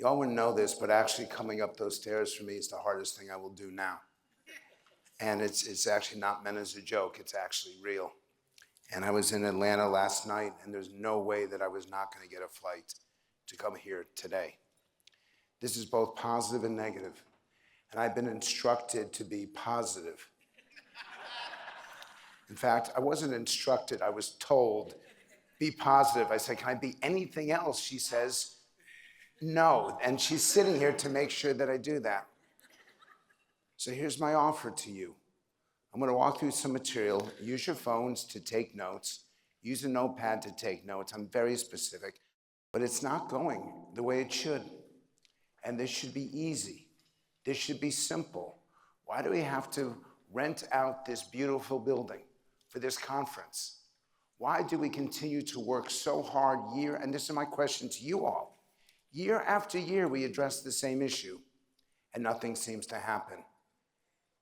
Y'all wouldn't know this, but actually coming up those stairs for me is the hardest thing I will do now. And it's actually not meant as a joke, it's actually real. And I was in Atlanta last night, and there's no way that I was not going to get a flight to come here today. This is both positive and negative. And I've been instructed to be positive. In fact, I wasn't instructed, I was told, be positive. I said, can I be anything else? She says, no. And she's sitting here to make sure that I do that. So here's my offer to you. I'm going to walk through some material. Use your phones to take notes. Use a notepad to take notes. I'm very specific. But it's not going the way it should. And this should be easy. This should be simple. Why do we have to rent out this beautiful building for this conference? Why do we continue to work so hard year, and this is my question to you all, year after year we address the same issue and nothing seems to happen.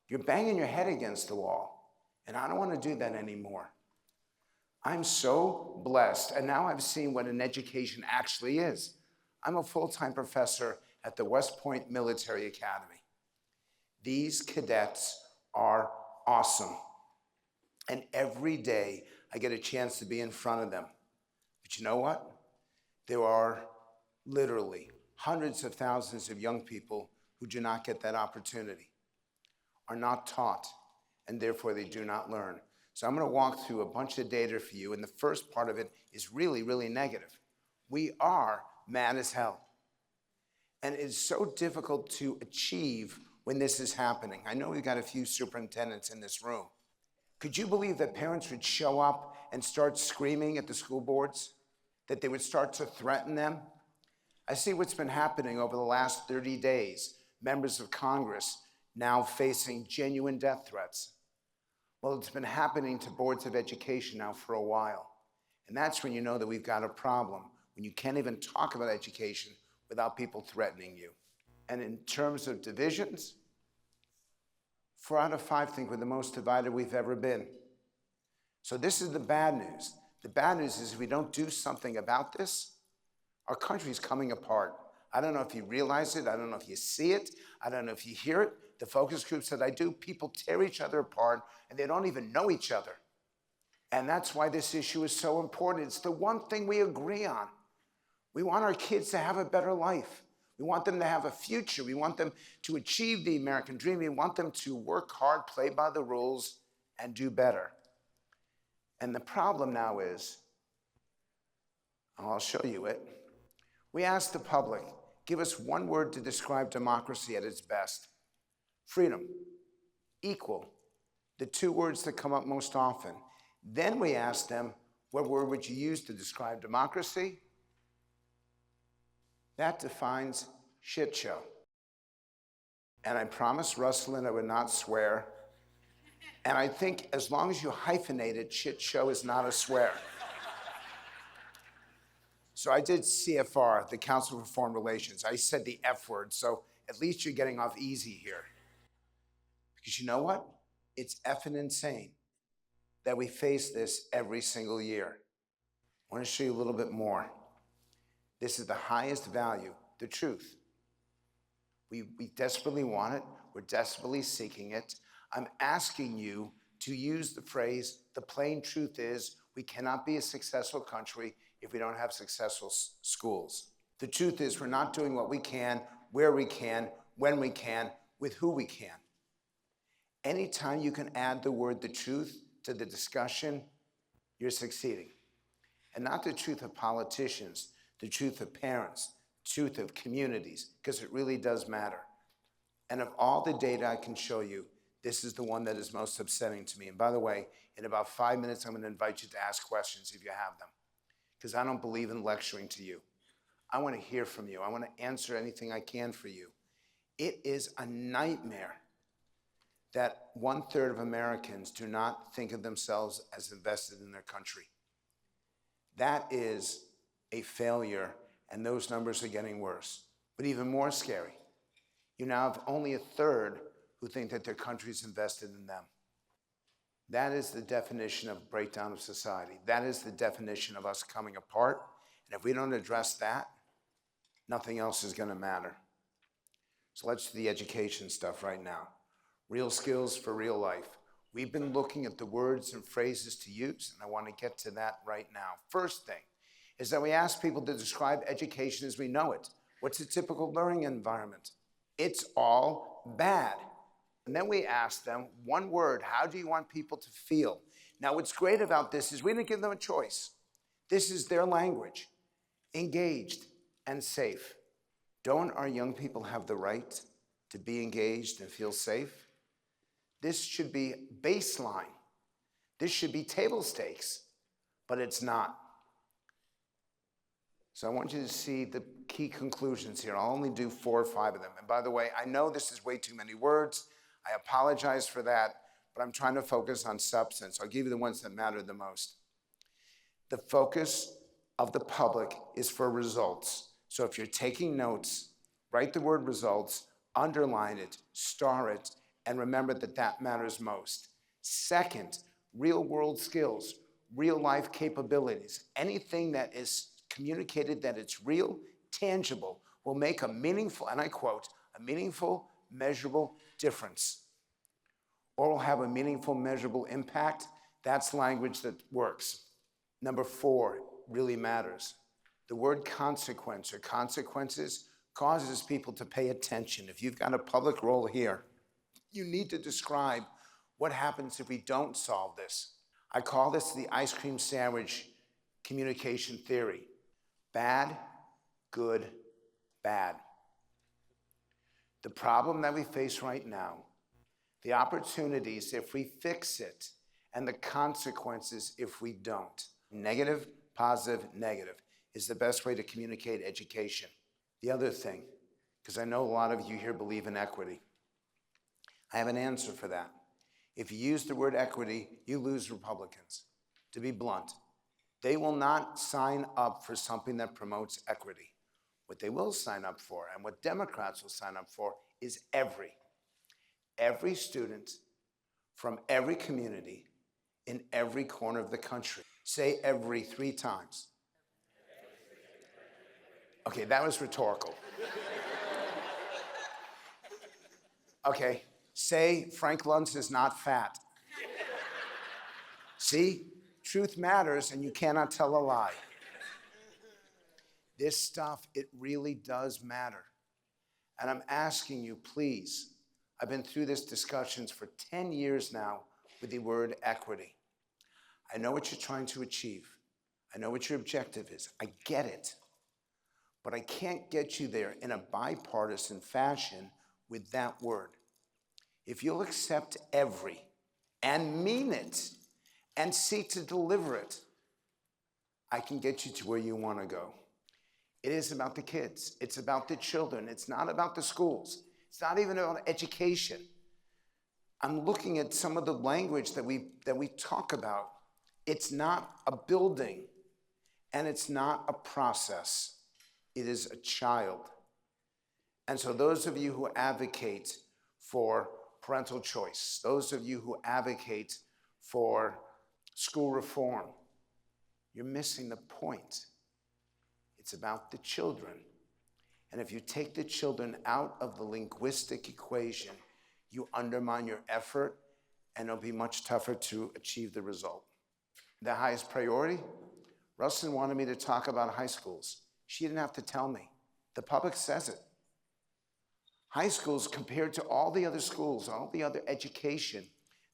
You're banging your head against the wall, and I don't want to do that anymore. I'm so blessed, and now I've seen what an education actually is. I'm a full-time professor at the West Point Military Academy. These cadets are awesome. And every day I get a chance to be in front of them. But you know what? There are literally hundreds of thousands of young people who do not get that opportunity, are not taught, and therefore they do not learn. So I'm going to walk through a bunch of data for you, and the first part of it is really, really negative. We are mad as hell. And it's so difficult to achieve when this is happening. I know we've got a few superintendents in this room. Could you believe that parents would show up and start screaming at the school boards? That they would start to threaten them? I see what's been happening over the last 30 days. Members of Congress now facing genuine death threats. Well, it's been happening to boards of education now for a while. And that's when you know that we've got a problem, when you can't even talk about education without people threatening you. And in terms of divisions, 4 out of 5 think we're the most divided we've ever been. So this is the bad news. The bad news is if we don't do something about this, our country's coming apart. I don't know if you realize it. I don't know if you see it. I don't know if you hear it. The focus groups that I do, people tear each other apart and they don't even know each other. And that's why this issue is so important. It's the one thing we agree on. We want our kids to have a better life. We want them to have a future. We want them to achieve the American dream. We want them to work hard, play by the rules, and do better. And the problem now is, I'll show you it. We asked the public, give us one word to describe democracy at its best. Freedom, equal, the 2 words that come up most often. Then we asked them, what word would you use to describe democracy? That defines shit show. And I promised Ruslan I would not swear. And I think as long as you hyphenate it, shit show is not a swear. So I did CFR, the Council for Foreign Relations. I said the F word, so at least you're getting off easy here. Because you know what? It's effing insane that we face this every single year. I want to show you a little bit more. This is the highest value, the truth. We desperately want it. We're desperately seeking it. I'm asking you to use the phrase, the plain truth is, we cannot be a successful country if we don't have successful schools. The truth is we're not doing what we can, where we can, when we can, with who we can. Anytime you can add the word the truth to the discussion, you're succeeding. And not the truth of politicians, the truth of parents, truth of communities, because it really does matter. And of all the data I can show you, this is the one that is most upsetting to me. And by the way, in about 5 minutes, I'm going to invite you to ask questions if you have them, because I don't believe in lecturing to you. I want to hear from you. I want to answer anything I can for you. It is a nightmare that 1/3 of Americans do not think of themselves as invested in their country. That is a failure, and those numbers are getting worse. But even more scary, you now have only 1/3 who think that their country is invested in them. That is the definition of breakdown of society. That is the definition of us coming apart. And if we don't address that, nothing else is going to matter. So let's do the education stuff right now. Real skills for real life. We've been looking at the words and phrases to use, and I want to get to that right now. First thing is that we ask people to describe education as we know it. What's a typical learning environment? It's all bad. And then we ask them, one word, how do you want people to feel? Now, what's great about this is we didn't give them a choice. This is their language, engaged and safe. Don't our young people have the right to be engaged and feel safe? This should be baseline. This should be table stakes, but it's not. So I want you to see the key conclusions here. I'll only do 4 or 5 of them. And by the way, I know this is way too many words. I apologize for that, but I'm trying to focus on substance. I'll give you the ones that matter the most. The focus of the public is for results. So if you're taking notes, write the word results, underline it, star it, and remember that that matters most. Second, real world skills, real life capabilities. Anything that is communicated that it's real, tangible, will make a meaningful, and I quote, a meaningful, measurable difference. Or will have a meaningful, measurable impact. That's language that works. Number 4 really matters. The word consequence or consequences causes people to pay attention. If you've got a public role here, you need to describe what happens if we don't solve this. I call this the ice cream sandwich communication theory. Bad, good, bad. The problem that we face right now, the opportunities if we fix it, and the consequences if we don't. Negative, positive, negative is the best way to communicate education. The other thing, because I know a lot of you here believe in equity, I have an answer for that. If you use the word equity, you lose Republicans. To be blunt, they will not sign up for something that promotes equity. What they will sign up for, and what Democrats will sign up for, is every student from every community in every corner of the country. Say every 3 times. Okay, that was rhetorical. Okay, say Frank Luntz is not fat. See, truth matters and you cannot tell a lie. This stuff, it really does matter. And I'm asking you, please, I've been through this discussions for 10 years now with the word equity. I know what you're trying to achieve. I know what your objective is. I get it. But I can't get you there in a bipartisan fashion with that word. If you'll accept every and mean it and seek to deliver it, I can get you to where you want to go. It is about the kids. It's about the children. It's not about the schools. It's not even about education. I'm looking at some of the language that we talk about. It's not a building, and it's not a process. It is a child. And so those of you who advocate for parental choice, those of you who advocate for school reform, you're missing the point. It's about the children. And if you take the children out of the linguistic equation, you undermine your effort, and it'll be much tougher to achieve the result. The highest priority? Rustin wanted me to talk about high schools. She didn't have to tell me. The public says it. High schools, compared to all the other schools, all the other education,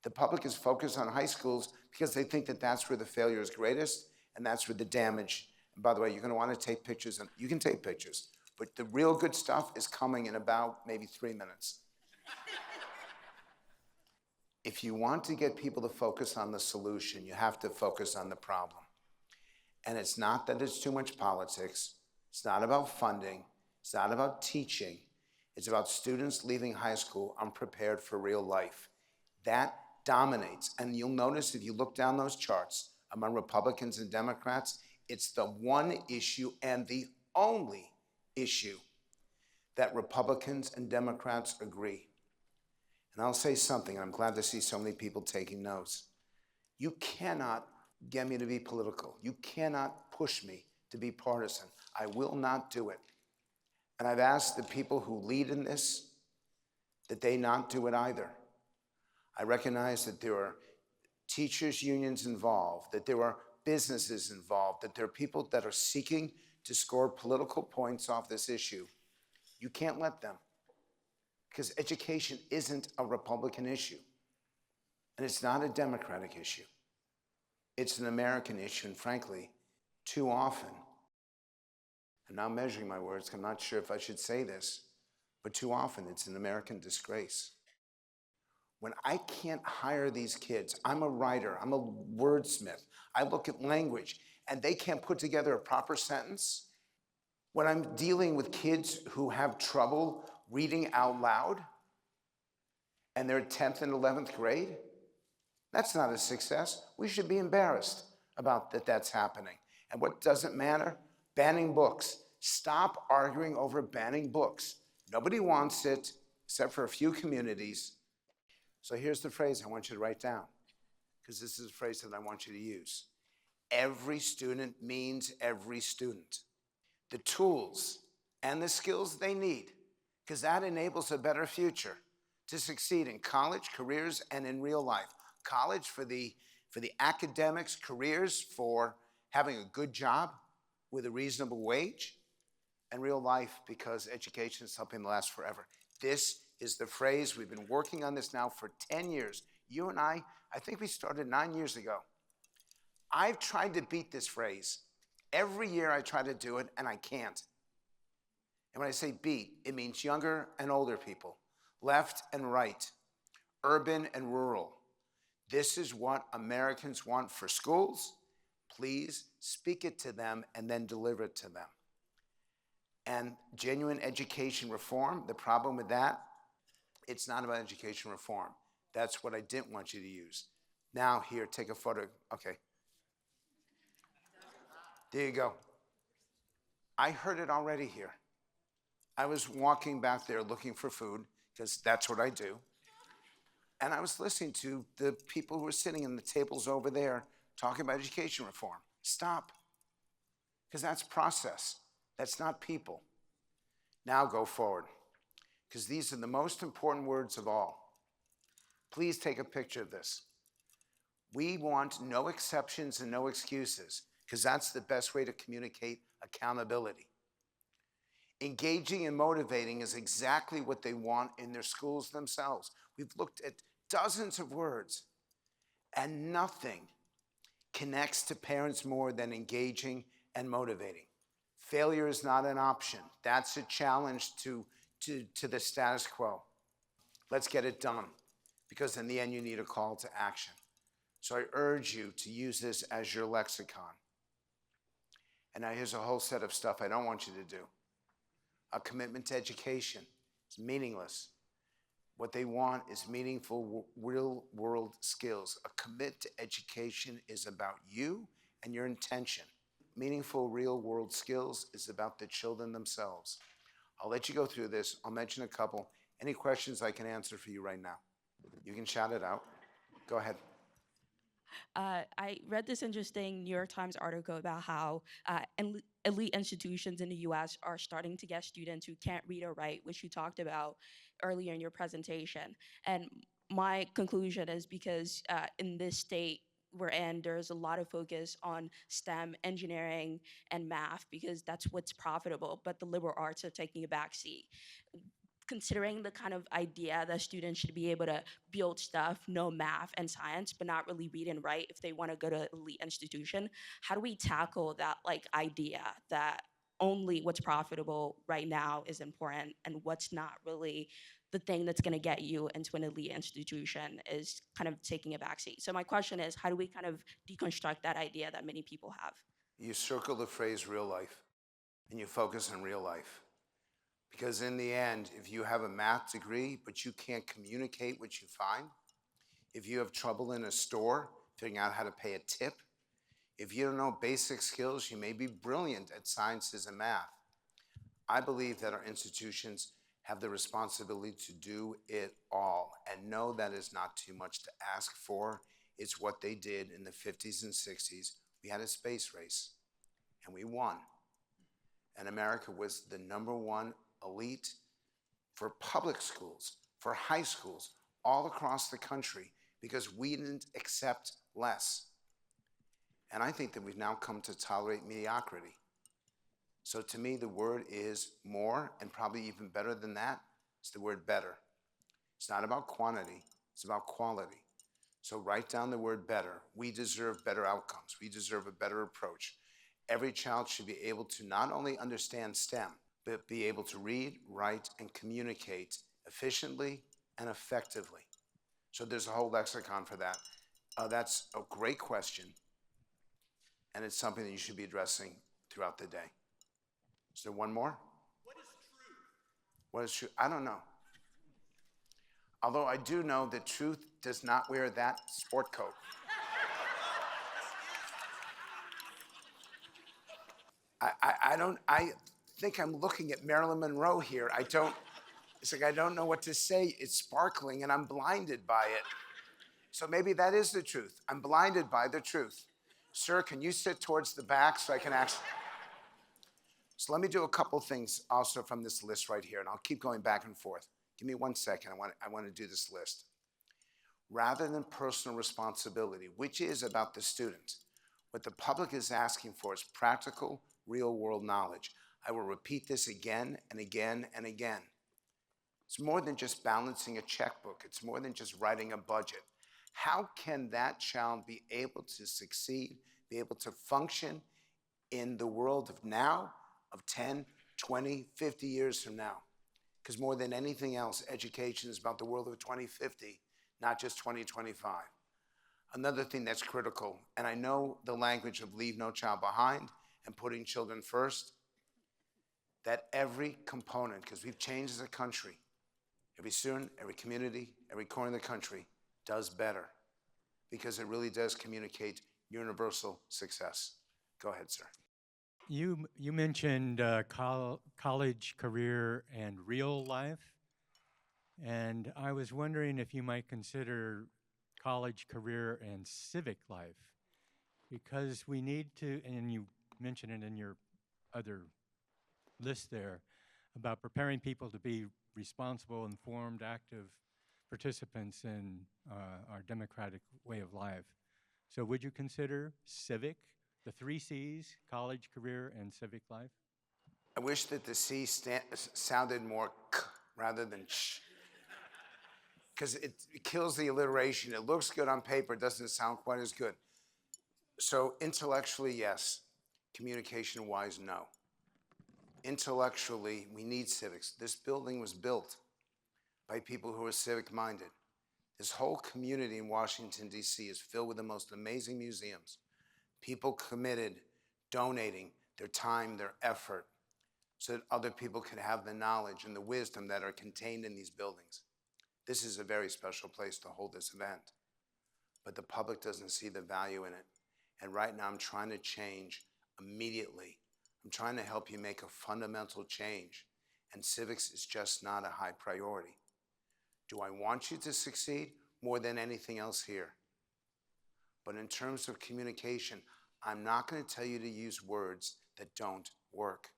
the public is focused on high schools because they think that that's where the failure is greatest and that's where the damage. And by the way, you're going to want to take pictures, and you can take pictures, but the real good stuff is coming in about maybe 3 minutes. If you want to get people to focus on the solution, you have to focus on the problem. And it's not that it's too much politics. It's not about funding. It's not about teaching. It's about students leaving high school unprepared for real life. That dominates. And you'll notice if you look down those charts among Republicans and Democrats, it's the one issue and the only issue that Republicans and Democrats agree. And I'll say something, and I'm glad to see so many people taking notes. You cannot get me to be political. You cannot push me to be partisan. I will not do it. And I've asked the people who lead in this that they not do it either. I recognize that there are teachers' unions involved, that there are businesses involved, that there are people that are seeking to score political points off this issue. You can't let them, because education isn't a Republican issue, and it's not a Democratic issue. It's an American issue, and frankly, too often, I'm now measuring my words, I'm not sure if I should say this, but too often it's an American disgrace. When I can't hire these kids, I'm a writer, I'm a wordsmith, I look at language, and they can't put together a proper sentence. When I'm dealing with kids who have trouble reading out loud, and they're 10th and 11th grade, that's not a success. We should be embarrassed about that's happening. And what doesn't matter? Banning books. Stop arguing over banning books. Nobody wants it, except for a few communities. So here's the phrase I want you to write down, because this is a phrase that I want you to use. Every student means every student. The tools and the skills they need, because that enables a better future to succeed in college, careers, and in real life. College for the academics, careers for having a good job with a reasonable wage, and real life because education is something that lasts forever. This is the phrase. We've been working on this now for 10 years. You and I think we started 9 years ago. I've tried to beat this phrase. Every year I try to do it, and I can't. And when I say beat, it means younger and older people, left and right, urban and rural. This is what Americans want for schools. Please speak it to them and then deliver it to them. And genuine education reform, the problem with that, it's not about education reform. That's what I didn't want you to use. Now, here, take a photo. Okay. There you go. I heard it already here. I was walking back there looking for food, because that's what I do. And I was listening to the people who were sitting in the tables over there talking about education reform. Stop. Because that's process. That's not people. Now go forward, because these are the most important words of all. Please take a picture of this. We want no exceptions and no excuses, because that's the best way to communicate accountability. Engaging and motivating is exactly what they want in their schools themselves. We've looked at dozens of words, and nothing connects to parents more than engaging and motivating. Failure is not an option. That's a challenge to the status quo. Let's get it done, because in the end you need a call to action. So I urge you to use this as your lexicon. And now here's a whole set of stuff I don't want you to do. A commitment to education is meaningless. What they want is meaningful, real-world skills. A commit to education is about you and your intention. Meaningful, real-world skills is about the children themselves. I'll let you go through this. I'll mention a couple. Any questions I can answer for you right now? You can shout it out. Go ahead. I read this interesting New York Times article about how elite institutions in the US are starting to get students who can't read or write, which you talked about earlier in your presentation. And my conclusion is because in this state we're in, there's a lot of focus on STEM, engineering, and math, because that's what's profitable, but the liberal arts are taking a backseat. Considering the kind of idea that students should be able to build stuff, know math and science, but not really read and write if they want to go to an elite institution, how do we tackle that idea that only what's profitable right now is important and what's not really the thing that's going to get you into an elite institution is kind of taking a backseat? So my question is, how do we kind of deconstruct that idea that many people have? You circle the phrase real life, and you focus on real life. Because in the end, if you have a math degree, but you can't communicate what you find, if you have trouble in a store figuring out how to pay a tip, if you don't know basic skills, you may be brilliant at sciences and math. I believe that our institutions have the responsibility to do it all, and know that is not too much to ask for. It's what they did in the 50s and 60s. We had a space race, and we won. And America was the #1 elite, for public schools, for high schools, all across the country, because we didn't accept less. And I think that we've now come to tolerate mediocrity. So to me, the word is more, and probably even better than that, it's the word better. It's not about quantity, it's about quality. So write down the word better. We deserve better outcomes. We deserve a better approach. Every child should be able to not only understand STEM, but be able to read, write, and communicate efficiently and effectively. So there's a whole lexicon for that. That's a great question, and it's something that you should be addressing throughout the day. Is there one more? What is truth? What is truth? I don't know. Although I do know that truth does not wear that sport coat. I think I'm looking at Marilyn Monroe here. It's like I don't know what to say. It's sparkling and I'm blinded by it. So maybe that is the truth. I'm blinded by the truth. Sir, can you sit towards the back so I can ask? So let me do a couple things also from this list right here, and I'll keep going back and forth. Give me 1 second. I want to do this list. Rather than personal responsibility, which is about the student, what the public is asking for is practical, real-world knowledge. I will repeat this again and again and again. It's more than just balancing a checkbook. It's more than just writing a budget. How can that child be able to succeed, be able to function in the world of now, of 10, 20, 50 years from now? Because more than anything else, education is about the world of 2050, not just 2025. Another thing that's critical, and I know the language of leave no child behind and putting children first, that every component, because we've changed as a country, every student, every community, every corner of the country does better, because it really does communicate universal success. Go ahead, sir. You mentioned college, career, and real life, and I was wondering if you might consider college, career, and civic life, because we need to, and you mentioned it in your other list there, about preparing people to be responsible, informed, active participants in our democratic way of life. So would you consider civic, the 3 C's, college, career, and civic life? I wish that the C sounded more k rather than sh, because it kills the alliteration. It looks good on paper, it doesn't sound quite as good. So intellectually, yes. Communication-wise, no. Intellectually, we need civics. This building was built by people who are civic-minded. This whole community in Washington, D.C. is filled with the most amazing museums. People committed, donating their time, their effort, so that other people could have the knowledge and the wisdom that are contained in these buildings. This is a very special place to hold this event, but the public doesn't see the value in it. And right now I'm trying to change immediately. I'm trying to help you make a fundamental change, and civics is just not a high priority. Do I want you to succeed? More than anything else here. But in terms of communication, I'm not going to tell you to use words that don't work.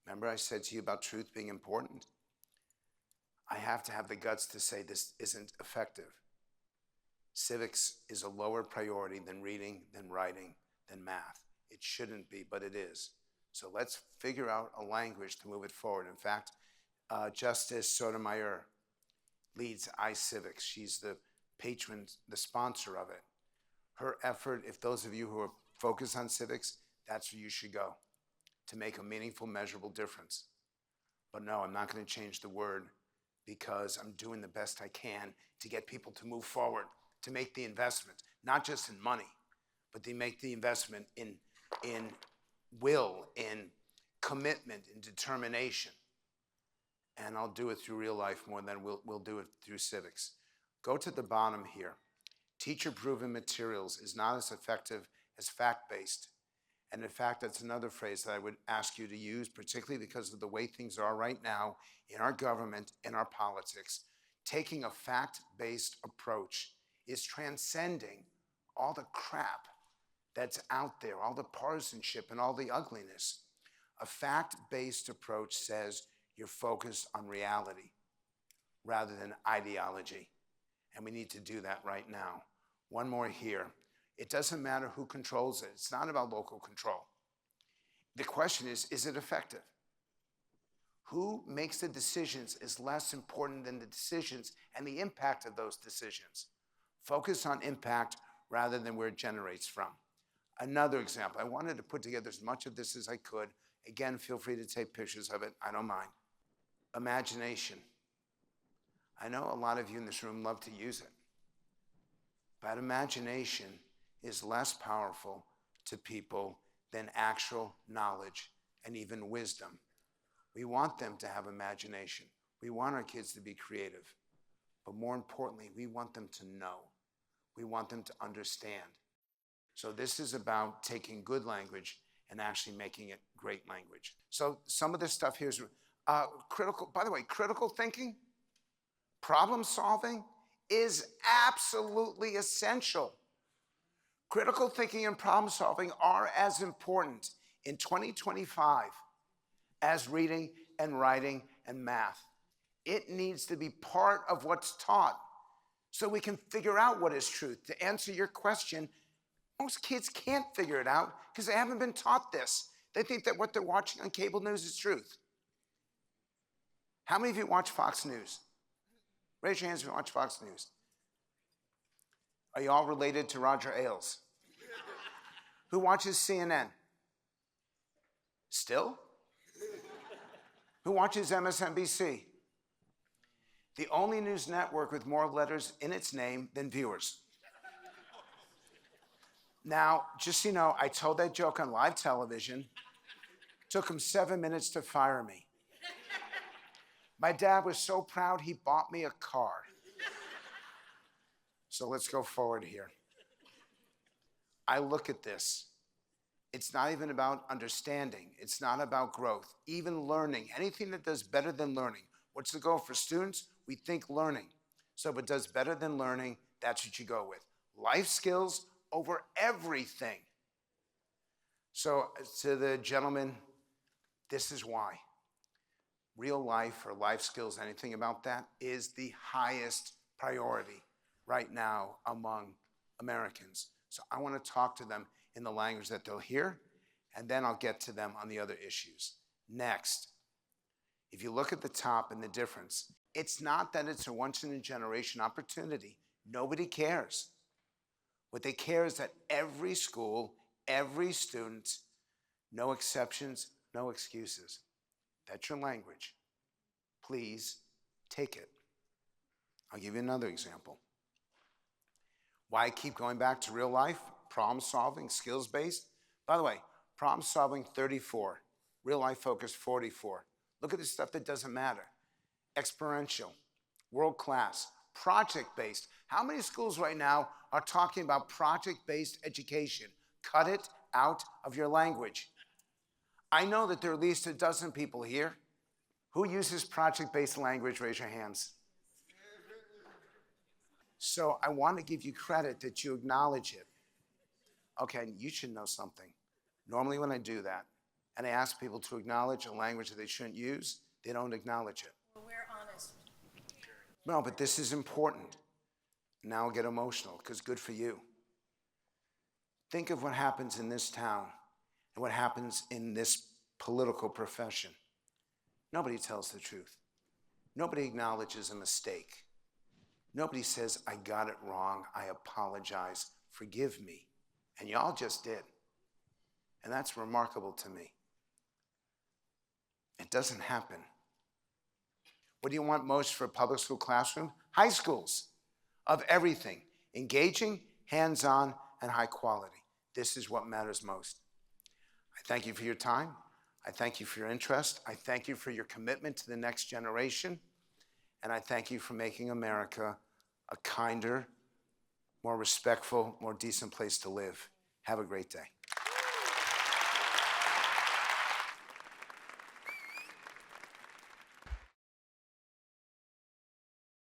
Remember I said to you about truth being important? I have to have the guts to say this isn't effective. Civics is a lower priority than reading, than writing, than math. It shouldn't be, but it is. So let's figure out a language to move it forward. In fact, Justice Sotomayor leads iCivics. She's the patron, the sponsor of it. Her effort, if those of you who are focused on civics, that's where you should go to make a meaningful, measurable difference. But no, I'm not going to change the word, because I'm doing the best I can to get people to move forward, to make the investment, not just in money, but to make the investment in will, in commitment, in determination. And I'll do it through real life more than we'll do it through civics. Go to the bottom here. Teacher-proven materials is not as effective as fact-based. And in fact, that's another phrase that I would ask you to use, particularly because of the way things are right now in our government, in our politics. Taking a fact-based approach is transcending all the crap that's out there, all the partisanship and all the ugliness. A fact-based approach says You're focused on reality rather than ideology. And we need to do that right now. One more here. It doesn't matter who controls it. It's not about local control. The question is it effective? Who makes the decisions is less important than the decisions and the impact of those decisions. Focus on impact rather than where it generates from. Another example, I wanted to put together as much of this as I could. Again, feel free to take pictures of it, I don't mind. Imagination. I know a lot of you in this room love to use it, but imagination is less powerful to people than actual knowledge and even wisdom. We want them to have imagination. We want our kids to be creative. But more importantly, we want them to know. We want them to understand. So this is about taking good language and actually making it great language. So some of this stuff here is critical. By the way, critical thinking, problem solving is absolutely essential. Critical thinking and problem solving are as important in 2025 as reading and writing and math. It needs to be part of what's taught so we can figure out what is truth. To answer your question, most kids can't figure it out because they haven't been taught this. They think that what they're watching on cable news is truth. How many of you watch Fox News? Raise your hands if you watch Fox News. Are you all related to Roger Ailes? Who watches CNN? Still? Who watches MSNBC? The only news network with more letters in its name than viewers. Now, just so you know, I told that joke on live television. Took him 7 minutes to fire me. My dad was so proud he bought me a car. So let's go forward here. I look at this. It's not even about understanding. It's not about growth. Even learning, anything that does better than learning. What's the goal for students? We think learning. So if it does better than learning, that's what you go with. Life skills over everything. So to the gentleman, this is why. Real life or life skills, anything about that, is the highest priority right now among Americans. So I want to talk to them in the language that they'll hear, and then I'll get to them on the other issues. Next, if you look at the top and the difference, it's not that it's a once-in-a-generation opportunity. Nobody cares. What they care is that every school, every student, no exceptions, no excuses. That's your language. Please take it. I'll give you another example. Why I keep going back to real life? Problem solving, skills-based. By the way, problem solving 34, real life focus 44. Look at the stuff that doesn't matter. Experiential, world class, project-based. How many schools right now are talking about project-based education? Cut it out of your language. I know that there are at least a dozen people here. Who uses project-based language? Raise your hands. So I want to give you credit that you acknowledge it. Okay, you should know something. Normally when I do that, and I ask people to acknowledge a language that they shouldn't use, they don't acknowledge it. Well, we're honest. No, but this is important. Now I'll get emotional, because good for you. Think of what happens in this town and what happens in this political profession. Nobody tells the truth. Nobody acknowledges a mistake. Nobody says, I got it wrong, I apologize, forgive me. And y'all just did. And that's remarkable to me. It doesn't happen. What do you want most for a public school classroom? High schools of everything. Engaging, hands-on, and high quality. This is what matters most. I thank you for your time. I thank you for your interest. I thank you for your commitment to the next generation. And I thank you for making America a kinder, more respectful, more decent place to live. Have a great day.